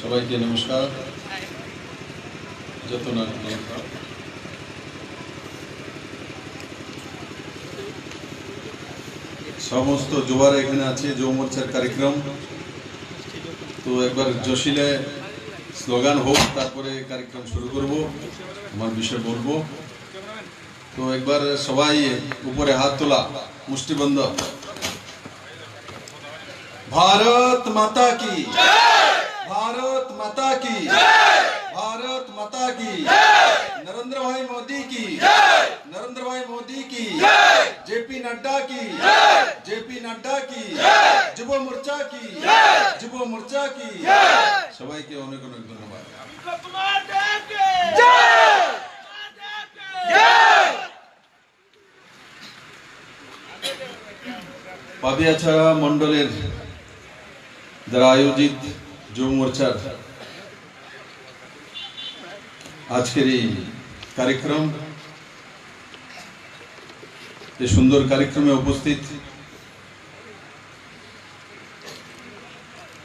সবাইকে নমস্কার। যতনা সমস্ত জোয়ার এখানে আছে যুব মোর্চার কার্যক্রম। তো একবার জোশিলে স্লোগান হোক, তারপরে কার্যক্রম শুরু করব, আমার বিষয় বলবো। তো একবার সবাই উপরে হাত তোলা, মুষ্টিবন্ধ। भारत माता की भारत माता की भारत माता की नरेंद्र भाई मोदी की नरेंद्र भाई मोदी की जेपी नड्डा की जेपी नड्डा की যুব মোর্চা की যুব মোর্চা की সবাইকে অনেক অনেক ধন্যবাদ। পাবিয়াছড়া মন্ডলের দ্বারা আয়োজিত যুব মোর্চার আজকের এই কার্যক্রম, এই সুন্দর কার্যক্রমে উপস্থিত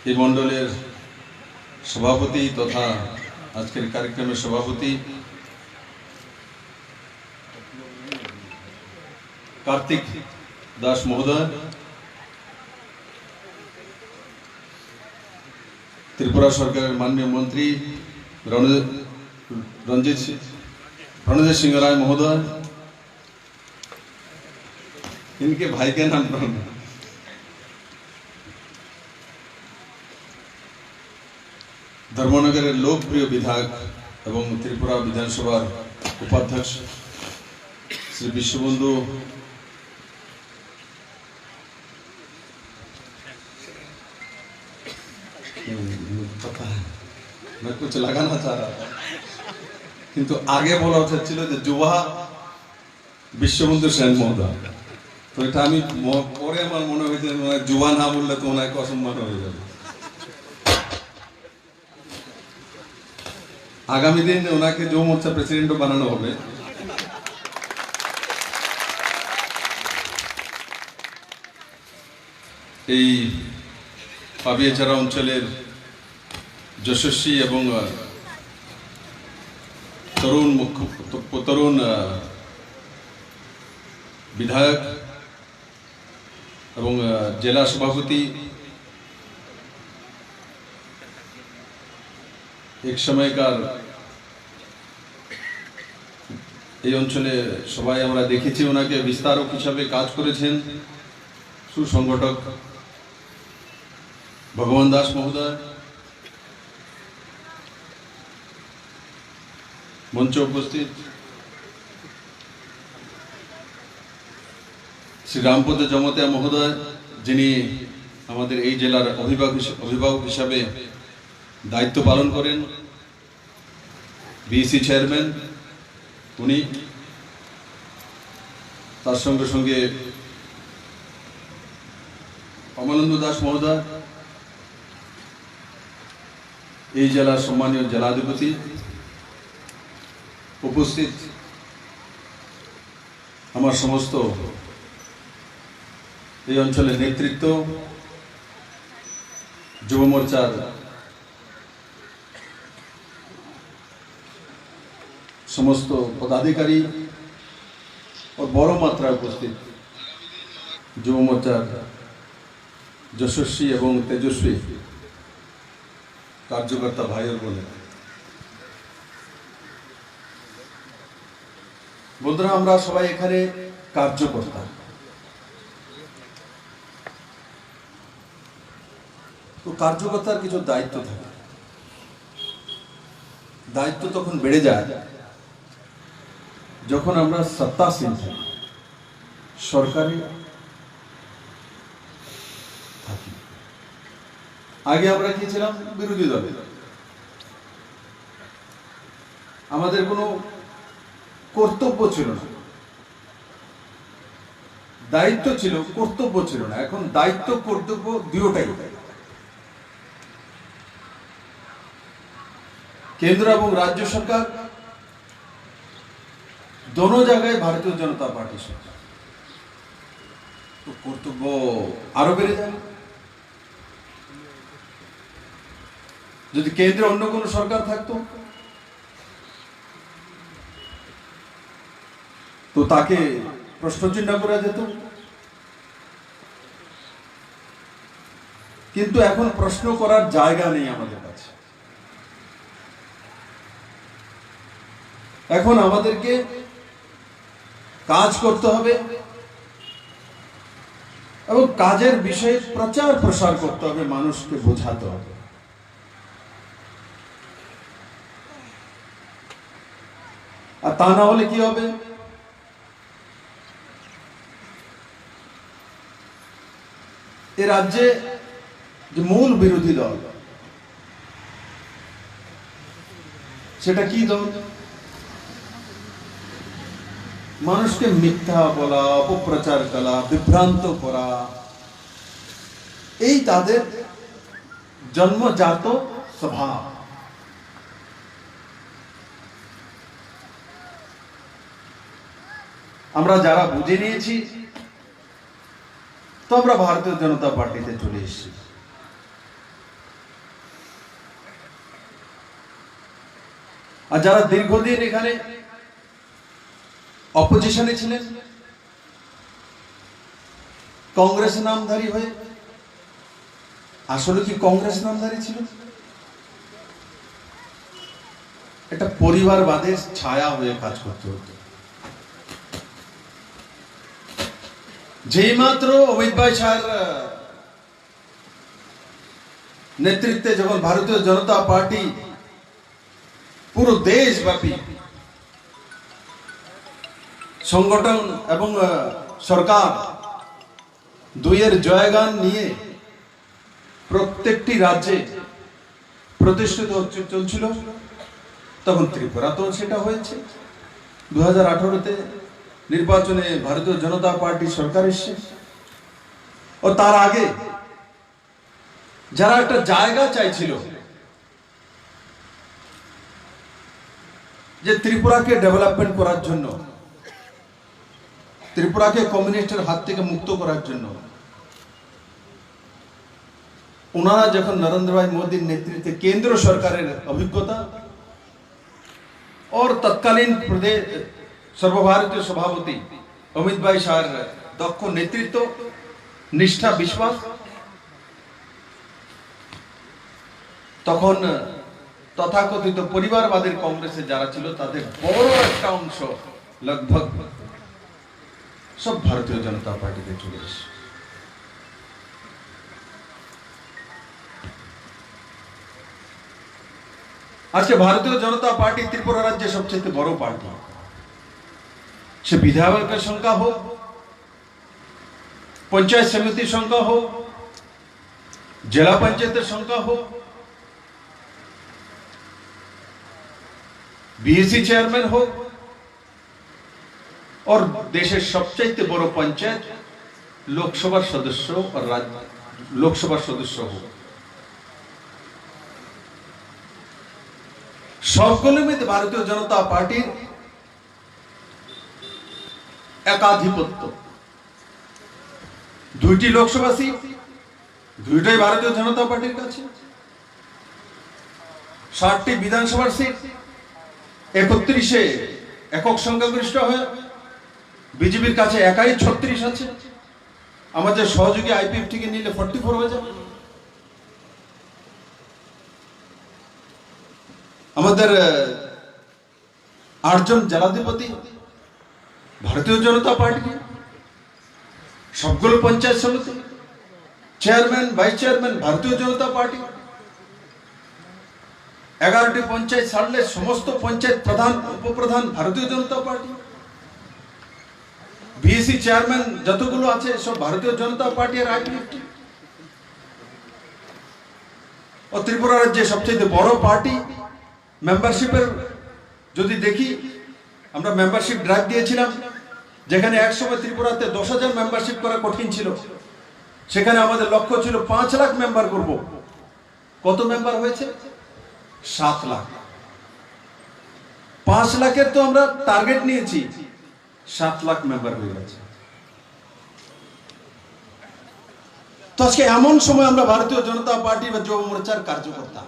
এই মন্ডলের সভাপতি তথা আজকের কার্যক্রমের সভাপতি কার্তিক দাস মহোদয়, त्रिपुरा सरकार माननीय मंत्री रणजीत सिंह राय महोदय, इनके भाई के नाम धर्मनगर लोकप्रिय विधायक एवं त्रिपुरा विधानसभा उपाध्यक्ष श्री विश्वबंधु पता है, मैं कुछ लगाना चाह रहा था किंतु आगे बोला उचित ছিল যে যুবা বিশ্ববন্ধু সেন মহোদয়। তো এটা আমি পরে আমার মনে হয়েছে যুবা না বললে তো ওনাকে অসম্মান হয়ে যাবে। আগামী দিন ওনাকে যুব মোর্চা প্রেসিডেন্টও বানানো হবে। এই পাবিয়াছড়া অঞ্চলের যশস্বী এবং তরুণ বিধায়ক এবং জেলা সভাপতি, এক সময়কার এই অঞ্চলে সবাই আমরা দেখেছি ওনাকে বিস্তারক হিসাবে কাজ করেছেন সুসংগঠক भगवान दास महोदय, मंचे उपस्थित श्री रामपद जमतिया महोदय, जिनी हमारे এই জেলার অভিভাবক হিসাবে দায়িত্ব পালন করেন, বিসি চেয়ারম্যান উনি, তার সঙ্গে সঙ্গে অমলেন্দু দাস মহোদয়, এই জেলার সম্মানীয় জেলাধিপতি, উপস্থিত আমার সমস্ত এই অঞ্চলের নেতৃত্ব, যুব মোর্চার সমস্ত পদাধিকারী ও বড় মাত্রায় উপস্থিত যুব মোর্চার যশস্বী এবং তেজস্বী কার্যকর্তা ভাই और বোনেরা, বন্ধুরা আমরা সবাই এখানে কার্যকর্তা। তো কার্যকর্তার কিছু দায়িত্ব থাকে, দায়িত্ব তখন বেড়ে যায় যখন আমরা সত্তাসীন থাকি, সরকারি থাকি। আগে আমরা কি ছিলাম? বিরোধী দলে। আমাদের কোনো কর্তব্য ছিল না, দায়িত্ব ছিল, কর্তব্য ছিল না। এখন দায়িত্ব কর্তব্য দুটোটাই, কেন্দ্র এবং রাজ্য সরকার दोनों জায়গায় ভারতীয় জনতা পার্টি সরকার। তো কর্তব্য আরো বেড়ে যায়। যদি কেন্দ্রে অন্য কোনো সরকার থাকতো তো তাকে প্রশ্নচিহ্ন করা যেত। কিন্তু এখন প্রশ্ন করার জায়গা নেই আমাদের কাছে। এখন আমাদেরকে কাজ করতে হবে এবং কাজের বিষয়ে প্রচার প্রসার করতে হবে, মানুষকে বোঝাতে হবে। আর তা না হলে কি হবে? এ রাজ্যে যে মূল বিরোধী দল, সেটা কি দল? মানুষকে মিথ্যা বলা, অপপ্রচার করা, বিভ্রান্ত করা, এই তাদের জন্মজাত স্বভাব। আমরা যারা বুঝে নিয়েছি তো আমরা ভারতীয় জনতা পার্টিতে চলে এসেছি। আর যারা দীর্ঘদিন এখানে অপোজিশনে ছিলেন, কংগ্রেস নামধারী হয়ে, আসলে কি কংগ্রেস নামধারী ছিল? এটা পরিবারবাদের ছায়া হয়ে কাজ করতে হতো। যেই মাত্র অমিত ভাই শাহের নেতৃত্বে যখন ভারতীয় জনতা পার্টি পুরো দেশব্যাপী সংগঠন এবং সরকার দুইয়ের জয়গান নিয়ে প্রত্যেকটি রাজ্যে প্রতিষ্ঠিত চলছিল, তখন ত্রিপুরাতেও সেটা হয়েছে। 2018-তে নির্বাচনে ভারতীয় জনতা পার্টি সরকার এসছে। ও তার আগে যারা একটা জায়গা চাইছিল যে ত্রিপুরাকে ডেভেলপমেন্ট করার জন্য, ত্রিপুরাকে কমিউনিস্টের হাত থেকে মুক্ত করার জন্য, ওনারা যখন নরেন্দ্র ভাই মোদীর নেতৃত্বে কেন্দ্র সরকারের অভিজ্ঞতা और तत्कालीन प्रदेश सर्वभारतीय सभापति अमित भाई शाहर दक्ष नेतृत्व, निष्ठा, विश्वास, তখন তথাকথিত পরিবারবাদের কংগ্রেসে যারা ছিল তাদের বড় একটা অংশ লগভগ সব ভারতীয় জনতা পার্টিতে চলে এসেছে। আজকে ভারতীয় জনতা পার্টি ত্রিপুরা রাজ্যের সবচেয়ে বড় পার্টি। সে বিধায়কের সংখ্যা হোক, পঞ্চায়েত সমিতির সংখ্যা হোক, জেলা পঞ্চায়েতের সংখ্যা হোক, बीएससी चेयरमैन हो और देशेर सबचेয়ে बड़ पंचायत लोकसभा सदस्य और लोकसभा सदस्य हो, सबगुलोर मध्य भारतीय जनता पार्टी एकाधिपत्य। दुईटी लोकसभा सीट दुईटाई भारतीय जनता पार्टिर काछे, 60टी विधानसभा सीट 31-এ একক সংখ্যাগরিষ্ঠ হয়ে বিজেপির কাছে একাই 36 আছে। আমাদের সহযোগী আইপিএফ থেকে নিলে 44 হয়ে যাবে। আমাদের 8 জন জেলাধিপতি ভারতীয় জনতা পার্টি, সবগুলো পঞ্চায়েত সমিতি চেয়ারম্যান, ভাইস চেয়ারম্যান ভারতীয় জনতা পার্টি, 11টি পঞ্চায়েত ছাড়লে সমস্ত পঞ্চায়েত প্রধান উপপ্রধান ভারতীয় জনতা পার্টি, বিএসসি চেয়ারম্যান যতগুলো আছে সব ভারতীয় জনতা পার্টি আর আইপিএফটি। ও ত্রিপুরা রাজ্যে সবচেয়ে বড় পার্টি। মেম্বারশিপের যদি দেখি, আমরা মেম্বারশিপ ড্রাইভ দিয়েছিলাম, যেখানে একসময় ত্রিপুরাতে 10,000 মেম্বারশিপ করা কঠিন ছিল, সেখানে আমাদের লক্ষ্য ছিল 5 লাখ মেম্বার করব। কত মেম্বার হয়েছে? 7 লাখ। 5 লাখের তো আমরা টার্গেট নিয়েছি, 7 লাখ মেম্বার হয়ে গেছে। তো আজকে এমন সময় আমরা ভারতীয় জনতা পার্টি বা যুব মোর্চার কার্যকর্তা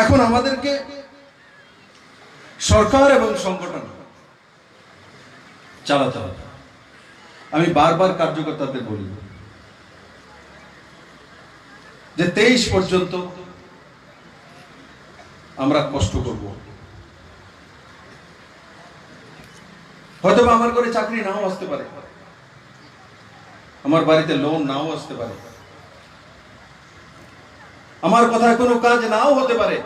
এখন আমাদেরকে সরকার এবং সংগঠন চালাতে হবে। আমি বারবার কার্যকর্তাদের বলি যে 23 পর্যন্ত আমরা কষ্ট করব। হয়তো আমার ঘরে চাকরি নাও আসতে পারে, আমার বাড়িতে লোন নাও আসতে পারে, আমার কথায় কোনো কাজ নাও হতে পারে,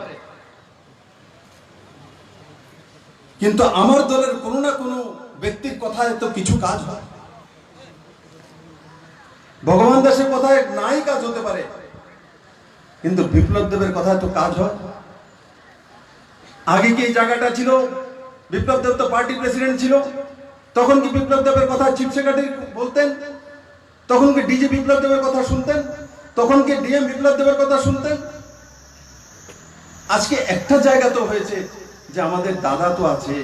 কিন্তু আমার দলের কোনো না কোনো ব্যক্তির কথায় তো কিছু কাজ হয়। ভগবান দাসের কথায় নাই কাজ হতে পারে, কিন্তু বিপ্লব দেবের কথায় তো কাজ হয়। আগে কি এই জায়গাটা ছিল? বিপ্লব দেব তো পার্টি প্রেসিডেন্ট ছিল, তখন কি বিপ্লব দেবের কথা চিফ সেক্রেটারি বলতেন? তখন কি ডিজি বিপ্লব দেবের কথা শুনতেন? তখন কি ডিএম বিপ্লব দেবের কথা শুনতেন? আজকে একটা জায়গা তো হয়েছে যে আমাদের দাদা তো আছে,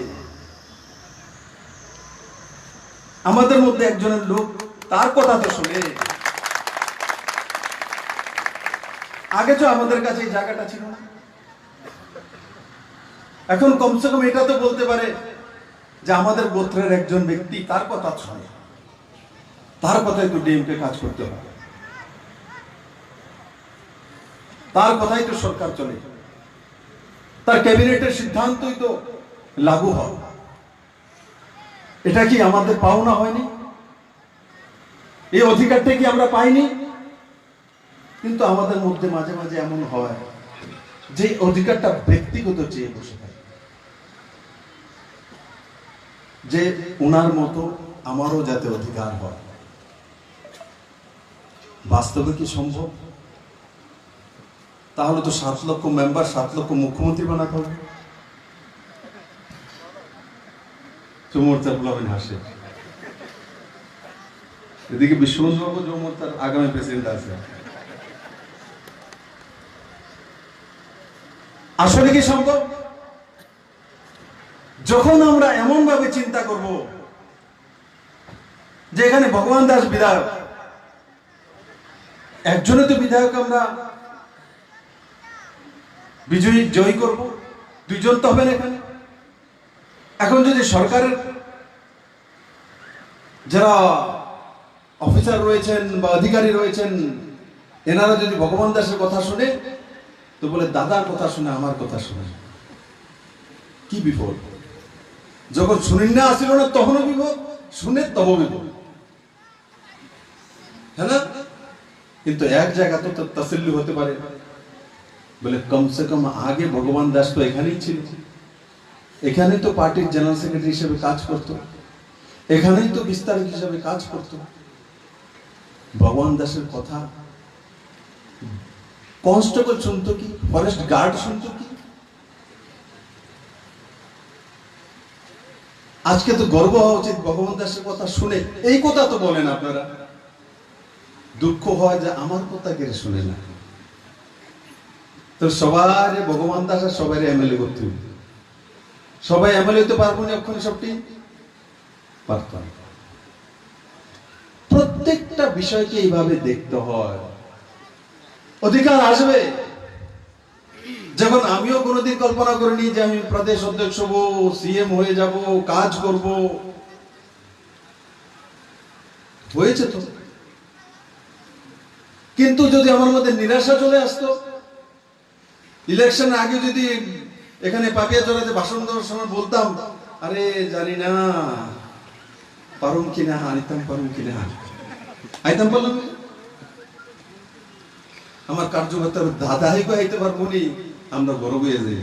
আমাদের মধ্যে একজনের লোক, তার কথা তো শুনে। আগে তো আমাদের কাছে এই জায়গাটা ছিল না, এখন কমসে কম এটা তো বলতে পারে যে আমাদের গোত্রের একজন ব্যক্তি, তার কথা শুনে, তার কথাই তো ডিএমকে কাজ করতে হবে, তার কথাই তো সরকার চলে, তার ক্যাবিনেটের সিদ্ধান্তই তো লাগু হয়। এটা কি আমাদের পাওনা হয়নি? এই অধিকারটা কি আমরা পাইনি? কিন্তু আমাদের মধ্যে মাঝে মাঝে এমন হয় যে অধিকারটা ব্যক্তিগত চেয়ে বসে থাকে, যে ওনার মতো আমারও যাতে অধিকার হয়। বাস্তবে কি সম্ভব? তাহলে তো 7 লক্ষ মেম্বার 7 লক্ষ মুখ্যমন্ত্রী বানাতে হবে। হাসে এদিকে বিশ্ববন্ধু জমর তার আগামী প্রেসিডেন্ট আছে। আসলে কি সম্ভব? যখন আমরা এমন ভাবে চিন্তা করব যে এখানে ভগবান দাস বিধায়ক, একজনে তো বিধায়ক আমরা জয়ী করব, দুইজন তো হবেন এখানে। এখন যদি সরকারের যারা অফিসার রয়েছেন বা অধিকারী রয়েছেন, এনারা যদি ভগবান দাসের কথা শুনে, তো বলে দাদার কথা শুনে আমার কথা শুনে, কি বিপদ। যখন শুনিন না আসিল না তখনও বিপদ, শুনে তব বিপদ, হ্যাঁ না? কিন্তু এক জায়গা তো তসল্লি হতে পারে, বলে কমসে কম আগে ভগবান দাস তো এখানেই ছিল, এখানেই তো পার্টির জেনারেল সেক্রেটারি হিসেবে কাজ করত, এখানেই তো বিস্তারিত হিসেবে কাজ করত। ভগবান দাসের কথা কনস্টেবল শুনতো কি, ফরেস্ট গার্ড শুনতো কি? আজকে তো গর্ব হওয়া উচিত ভগবান দাসের কথা শুনে। এই কথা তো বলেন আপনারা, দুঃখ হয় যে আমার কথা কেড়ে শুনে না। তো সবার ভগবান দাস আর সবাই এমএলএ করতে হবে, সবাই এমএলএ হতে পারবো না এখন, সবটি পারতাম। প্রত্যেকটা বিষয়কে এইভাবে দেখতে হয়। অধিকার আসবে। যখন আমিও কোনোদিন কল্পনা করিনি যে আমি প্রদেশ অধ্যক্ষ হবো, সিএম হয়ে যাব, কাজ করব, হয়েছে তো। কিন্তু যদি আমার মধ্যে নিরাশা চলে আসতো, ইলেকশন আগে যদি এখানে পাপিয়া চড়াতে ভাষণ দেওয়ার সময় বলতাম, আরে জানি না পারুম কিনা, আনিতাম পারুম কিনা, আইতাম বললাম আমার কার্যকর্তার দাদাই আইতে পারবো নি, আমরা বড় হয়ে যাই।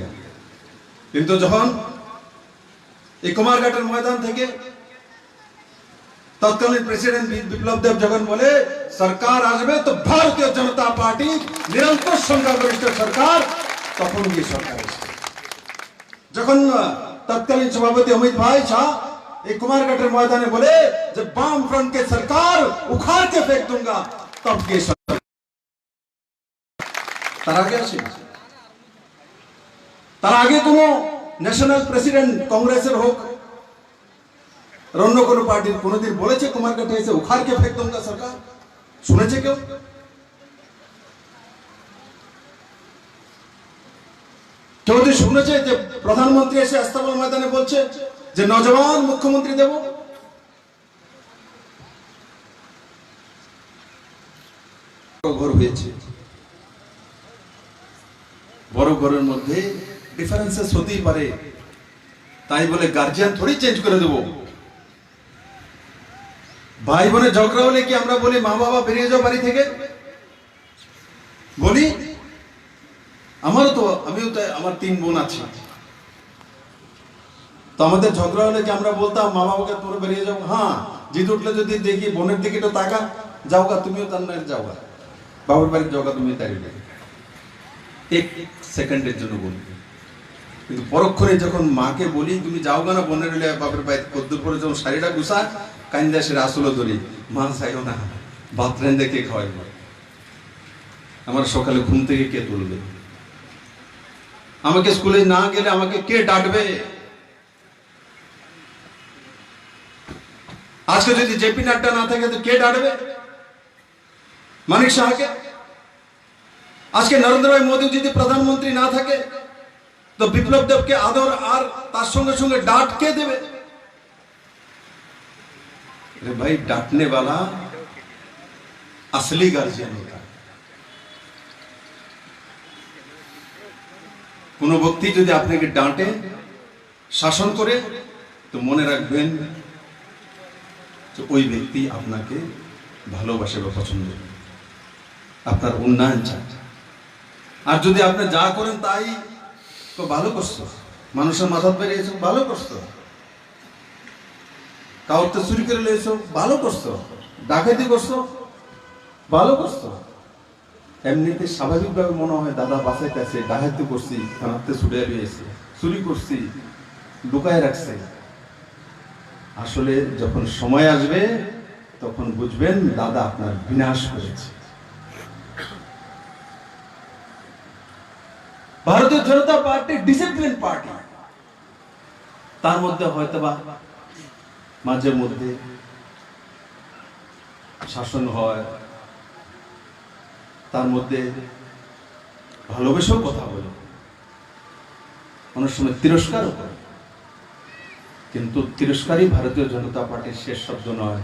কিন্তু যখন এই কুমারঘাটের ময়দান থেকে তৎকালীন প্রেসিডেন্ট বিপ্লব দেব যখন বলে সরকার আসবে তো ভারতীয় জনতা পার্টি নিরন্তর সংখ্যাগরিষ্ঠ সরকার, তখন গিয়ে সরকার এসেছে। যখন তৎকালীন সভাপতি অমিত ভাই শাহ এই কুমারঘাটের ময়দানে বলে যে বাম फ्रंट के सरकार उखाड़ के फेंक दूंगा, तब गए सरकार। তার আগে আসে, তার আগে কোনো ন্যাশনাল প্রেসিডেন্ট কংগ্রেসের হোক অন্য কোনো পার্টির কোনোদিন বলেছে কুমারঘাটে এসে উখাড় কে ফেক दूंगा সরকার? শুনেছে কেউ? কেউ যদি শুনেছে যে প্রধানমন্ত্রী এসে আস্তাবল ময়দানে বলছে যে নজওয়ান মুখ্যমন্ত্রী দেব? ঘর হয়েছে, বড় ঘরের মধ্যে ডিফারেন্সেস হতেই পারে, তাই বলে গার্জিয়ান থোড়ি চেঞ্জ করে দেব। ভাই বোনের ঝগড়া হলে কি আমরা বলি মা বাবা বেরিয়ে যাও বাড়ি থেকে? বলি? আমিও তো আমার 3 বোন আছে, তো আমাদের ঝগড়া হলে কি আমরা বলতাম মা বাবাকে তোমরা বেরিয়ে যাও? হ্যাঁ, জিদ উঠলে যদি দেখি বোনের দিকে তো তাকা, যাও গা তুমিও তার না, যাও গা বাবার বাড়ি, যাও গা তুমি তাই, 1 সেকেন্ডের জন্য বলি। কিন্তু পরক্ষণে যখন মাকে বলি তুমি যাও গা না বোনের হলে বাপের বাড়ি, কদ্দুর করে যখন শাড়িটা গুছা কান্দা সে আসলো ধরি, মা চাইও না, ভাত রেঁধে কে খাওয়াইব, আমার সকালে ঘুম থেকে কে তুলবে, আমাকে স্কুলে না গেলে আমাকে কে ডাকবে? আজকে যদি জেপি নাড্ডা না থাকে তো কে ডাকবে? মানিক সাহাকে? আজকে নরেন্দ্র ভাই মোদী যদি প্রধানমন্ত্রী না থাকে তো বিপ্লব দেবকে আদর আর তার সঙ্গে সঙ্গে ডাঁট কে দেবে? अरे भाई, डांटने वाला असली गार्जियन होता है। কোনো ব্যক্তি যদি আপনাকে ডাঁটে, শাসন করে, তো মনে রাখবেন যে ওই ব্যক্তি আপনাকে ভালোবাসে বা পছন্দ করে, আপনার উন্নয়ন চায়। আর যদি আপনি যা করেন তাই তো ভালো করছো, মানুষের মাথা বেরিয়েছো, ভালো করছো, কাউর তো চুরি করে লিয়েছো, ভালো করছো, ডাকাতি করছো, ভালো করছো, এমনিতে স্বাভাবিকভাবে মনে হয় দাদা বাঁচাইতেছে, ডাকাতি করছি, থানাতে ছুটে লিয়েছে, চুরি করছি, লুকায় রাখছে। আসলে যখন সময় আসবে তখন বুঝবেন দাদা আপনার বিনাশ করেছে। ভারতীয় জনতা পার্টি ডিসিপ্লিন পার্টি, তার মধ্যে হয়তো বা মাঝে মধ্যে শাসন হয়, তার মধ্যে ভালোবেসেও কথা বলে, অনেক সময় তিরস্কারও করে, কিন্তু তিরস্কারই ভারতীয় জনতা পার্টির শেষ শব্দ নয়।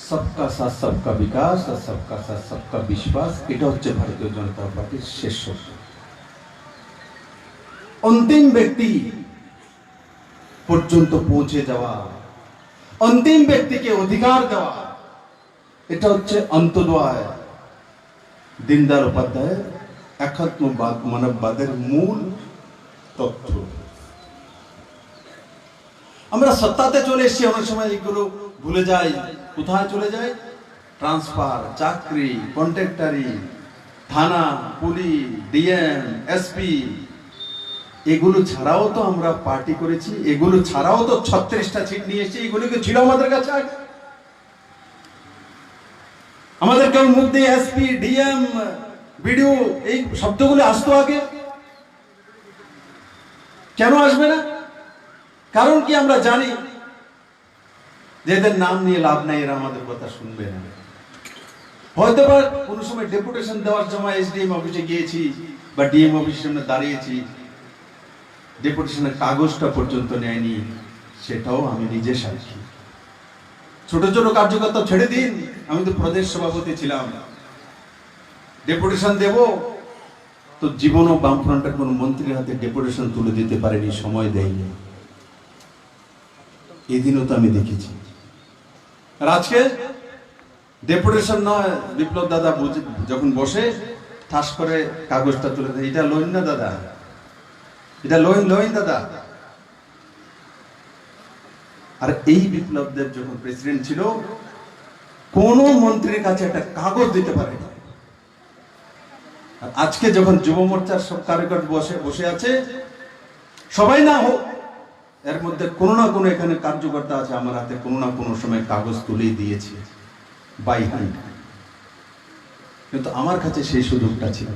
সবকা সাথ সবকা বিকাশ আর সবকা সাথ সবকা বিশ্বাস, এটা হচ্ছে ভারতীয় জনতা পার্টির শেষ শব্দ। অন্তিম ব্যক্তি পর্যন্ত পৌঁছে যাওয়া, অন্তিম ব্যক্তিকে অধিকার দেওয়া, এটা হচ্ছে অন্তদ্বয় দীনদয়াল উপাধ্যায়ের একাত্মবাদ মানববাদের মূল তথ্য। আমরা সত্তাতে চলে এসেছি, অনেক সময় এগুলো ভুলে যাই। কোথায় চলে যাই? ট্রান্সফার, চাকরি, কন্ট্রাক্টারি, থানা, পুলিশ, ডিএম, এসপি, এগুলো ছাড়াও তো আমরা পার্টি করেছি, এগুলো ছাড়াও তো 36টা সিট নিয়ে এসেছি। এগুলো কি ছিল আমাদের কাছে আগে? আমাদের কেউ মুখ দিয়ে এসপি, ডিএম, বিডিও এই শব্দগুলো আসতো আগে? কেন আসবে না? কারণ কি আমরা জানি যে এদের নাম নিয়ে লাভ নাই, এরা আমাদের কথা শুনবে না। হয়তো বা কোনো সময় ডেপুটেশন দেওয়ার সময় এসডিএম অফিসে গিয়েছি বা ডিএম অফিসের সামনে দাঁড়িয়েছি, ডেপুটেশনের কাগজটা পর্যন্ত নেয়নি, সেটাও আমি নিজে সাক্ষী। ছোট ছোট কার্যকর্তা ছেড়ে দিন, আমি তো প্রদেশ সভাপতি ছিলাম, ডেপুটেশন দেব তো জীবনও বামফ্রন্টের কোন মন্ত্রীর হাতে ডেপুটেশন তুলে দিতে পারেনি, সময় দেয়নি। এদিনও তো আমি দেখেছি। আর আজকে ডেপুটেশন নয়, বিপ্লব দাদা যখন বসে ঠাস করে কাগজটা তুলে দেয়, এটা লোন না দাদা, এটা লোন দাদা। আর এই বিপ্লব দেব যখন প্রেসিডেন্ট ছিল, কোন মন্ত্রীর কাছে একটা কাগজ দিতে পারেনি। আর আজকে যখন যুব মোর্চার সব কারিগর বসে আছে, সবাই না হোক, এর মধ্যে কোনো না কোনো এখানে কার্যকর্তা আছে, আমার হাতে কোনো না কোনো সময় কাগজ তুলে দিয়েছে বাই হ্যান্ড, কিন্তু আমার কাছে সেই সুযোগটা ছিল।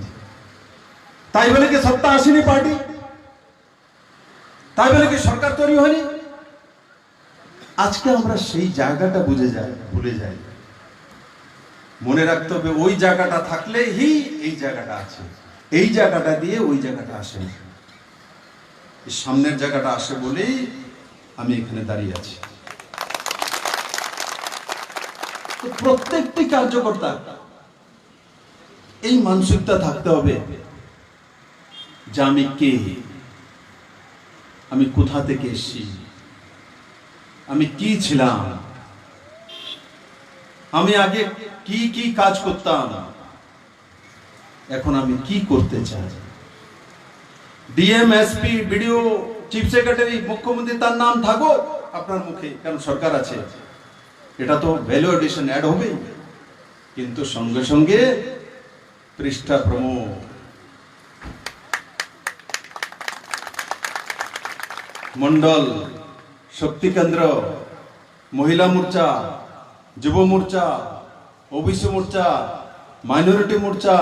তাই বলে কি সত্তা আসেনি পার্টি? তাই বলে কি সরকার তৈরি হয়নি? আজকে আমরা সেই জায়গাটা ভুলে যাই। মনে রাখতে হবে ওই জায়গাটা থাকলেই এই জায়গাটা আছে, এই জায়গাটা দিয়ে ওই জায়গাটা আসে। এই সামনের জায়গাটা আসে বলেই আমি এখানে দাঁড়িয়ে আছি। তো প্রত্যেকটি কার্যকর্তা এই মানসিকতা থাকতে হবে যে আমি কে, আমি কোথা থেকে এসেছি, আমি কি ছিলাম, আমি আগে কি কি কাজ করতাম, এখন আমি কি করতে চাই। DM, SP, BDO, chief secretary, মুখ্যমন্ত্রী তার নাম থাকুক আপনার মুখে, কারণ সরকার আছে, এটা তো ভ্যালু এডিশন অ্যাড হবে, কিন্তু সঙ্গে সঙ্গে পৃষ্ঠা প্রমুখ, মন্ডল, শক্তি কেন্দ্র, মহিলা মোর্চা, যুব মোর্চা, ওবিসি মোর্চা, মাইনরিটি মোর্চা,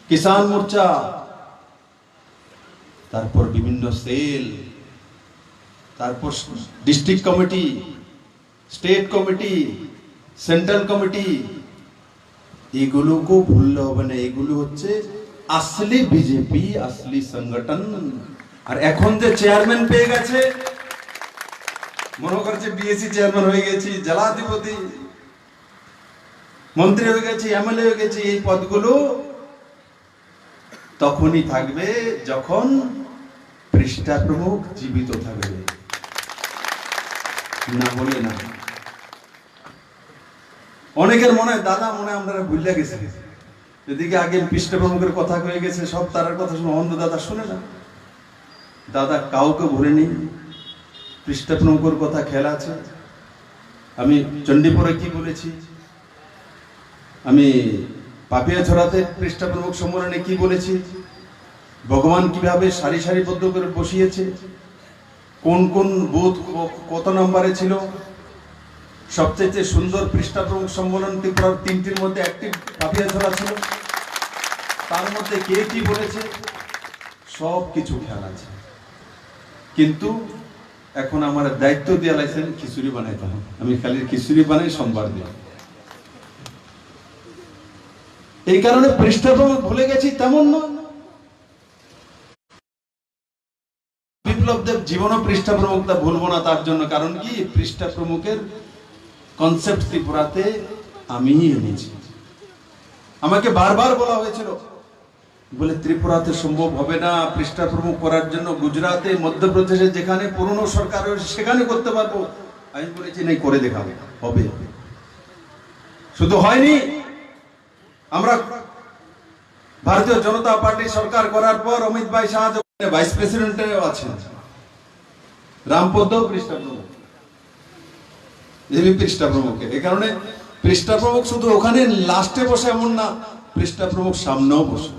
কিষান মোর্চা, তারপর বিভিন্ন সেল, তারপর district committee, state committee, central committee, এগুলোকে ভুললে হবে না। এগুলো হচ্ছে আসলি বিজেপি, আসলি সংগঠন। আর এখন যে চেয়ারম্যান পেয়ে গেছে, মনে করছে বিএসসি চেয়ারম্যান হয়ে গেছি, জেলাধিপতি, মন্ত্রী হয়ে গেছি, এমএলএ হয়ে গেছি, এই পদগুলো তখনই থাকবে যখন পৃষ্ঠা প্রমুখ জীবিত থাকবে, না বলে না। অনেকের মনে হয় দাদা মনে হয় আমরা ভুলে গেছি, এদিকে আগে পৃষ্ঠা প্রমুখের কথা হয়ে গেছে, সব তারার কথা শুনে অন্ধ দাদা শুনে না। দাদা কাউকে ভুলেনি, পৃষ্ঠা প্রমুখের কথা খেলা আছে। আমি চণ্ডীপুরে কি বলেছি, আমি পাপিয়াছড়াতে পৃষ্ঠা প্রমুখ সম্মেলনে কি বলেছি, ভগবান কিভাবে সারি সারিবদ্ধ করে বসিয়েছে, কোন কোন বুথ কত নম্বরে ছিল, সবচেয়ে সুন্দর পৃষ্ঠা প্রমুখ সম্মেলন ত্রিপুরার তিনটির মধ্যে একটি পাপিয়াছড়া ছিল, তার মধ্যে কে কি বলেছে সব কিছু খেয়াল আছে। কিন্তু এখন আমার দায়িত্ব দেওয়া লাইছেন খিচুড়ি বানাইতে হবে, আমি খালি খিচুড়ি বানাই সোমবার দিন। এই কারণে পৃষ্ঠা প্রমুখ ভুলে গেছি তেমন নয়। বিপ্লব দেব জীবনও পৃষ্ঠা প্রমুখটা ভুলবো না, তার জন্য কারণ কি পৃষ্ঠা প্রমুখের কনসেপ্ট ত্রিপুরাতে আমি এনেছি। আমাকে বারবার বলা হয়েছিল বলে ত্রিপুরাতে সম্ভব হবে না পৃষ্ঠা প্রমুখ করার জন্য, গুজরাটে, মধ্যপ্রদেশে যেখানে পুরনো সরকার রয়েছে সেখানে করতে পারবো। আমি বলেছি নেই, করে দেখাবো, হবে। শুধু হয়নি, আমরা ভারতীয় জনতা পার্টি সরকার করার পর অমিত ভাই শাহ ভাইস প্রেসিডেন্টও আছেন, রামপদ পৃষ্ঠা প্রমুখ, পৃষ্ঠা প্রমুখের। এই কারণে পৃষ্ঠা প্রমুখ শুধু ওখানে লাস্টে বসে এমন না, পৃষ্ঠা প্রমুখ সামনেও বসে।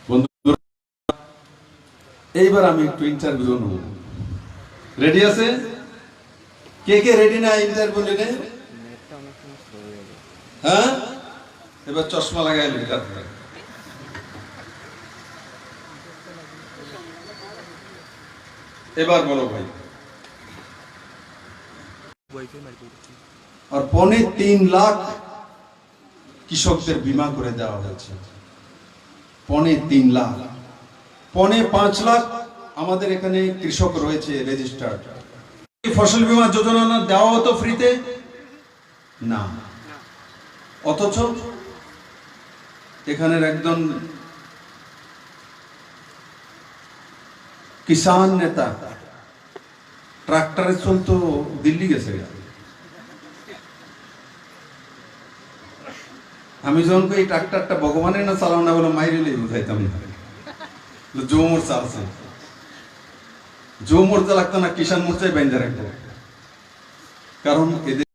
বন্ধুরা, এইবার আমি একটু ইন্টারভিউ নেব, রেডি আছে? কে কে রেডি না ইন্টারভিউ নিতে? হ্যাঁ, এবার চশমা লাগাই। এবার বলো ভাই। আর 3.25 লাখ কৃষকদের বীমা করে দেওয়া হয়েছে, 3.25 লাখ। 5.5 লাখ আমাদের এখানে কৃষক রয়েছে রেজিস্টার্ড। ফসল বীমা যোজনা না দেওয়া হতো ফ্রিতে না, অথচ এখানের একজন কিষান নেতা ট্রাক্টরে চলতো দিল্লি গেছে। আমি যখন এই ট্রাক্টরটা ভগবানের না চালাও না বলে মাইরে বুঝাইতাম না, জো মোর্চা আছে, জো মোর্চা লাগতো না, কিষান মোর্চায় বেঁধে রাখবো। কারণ এদের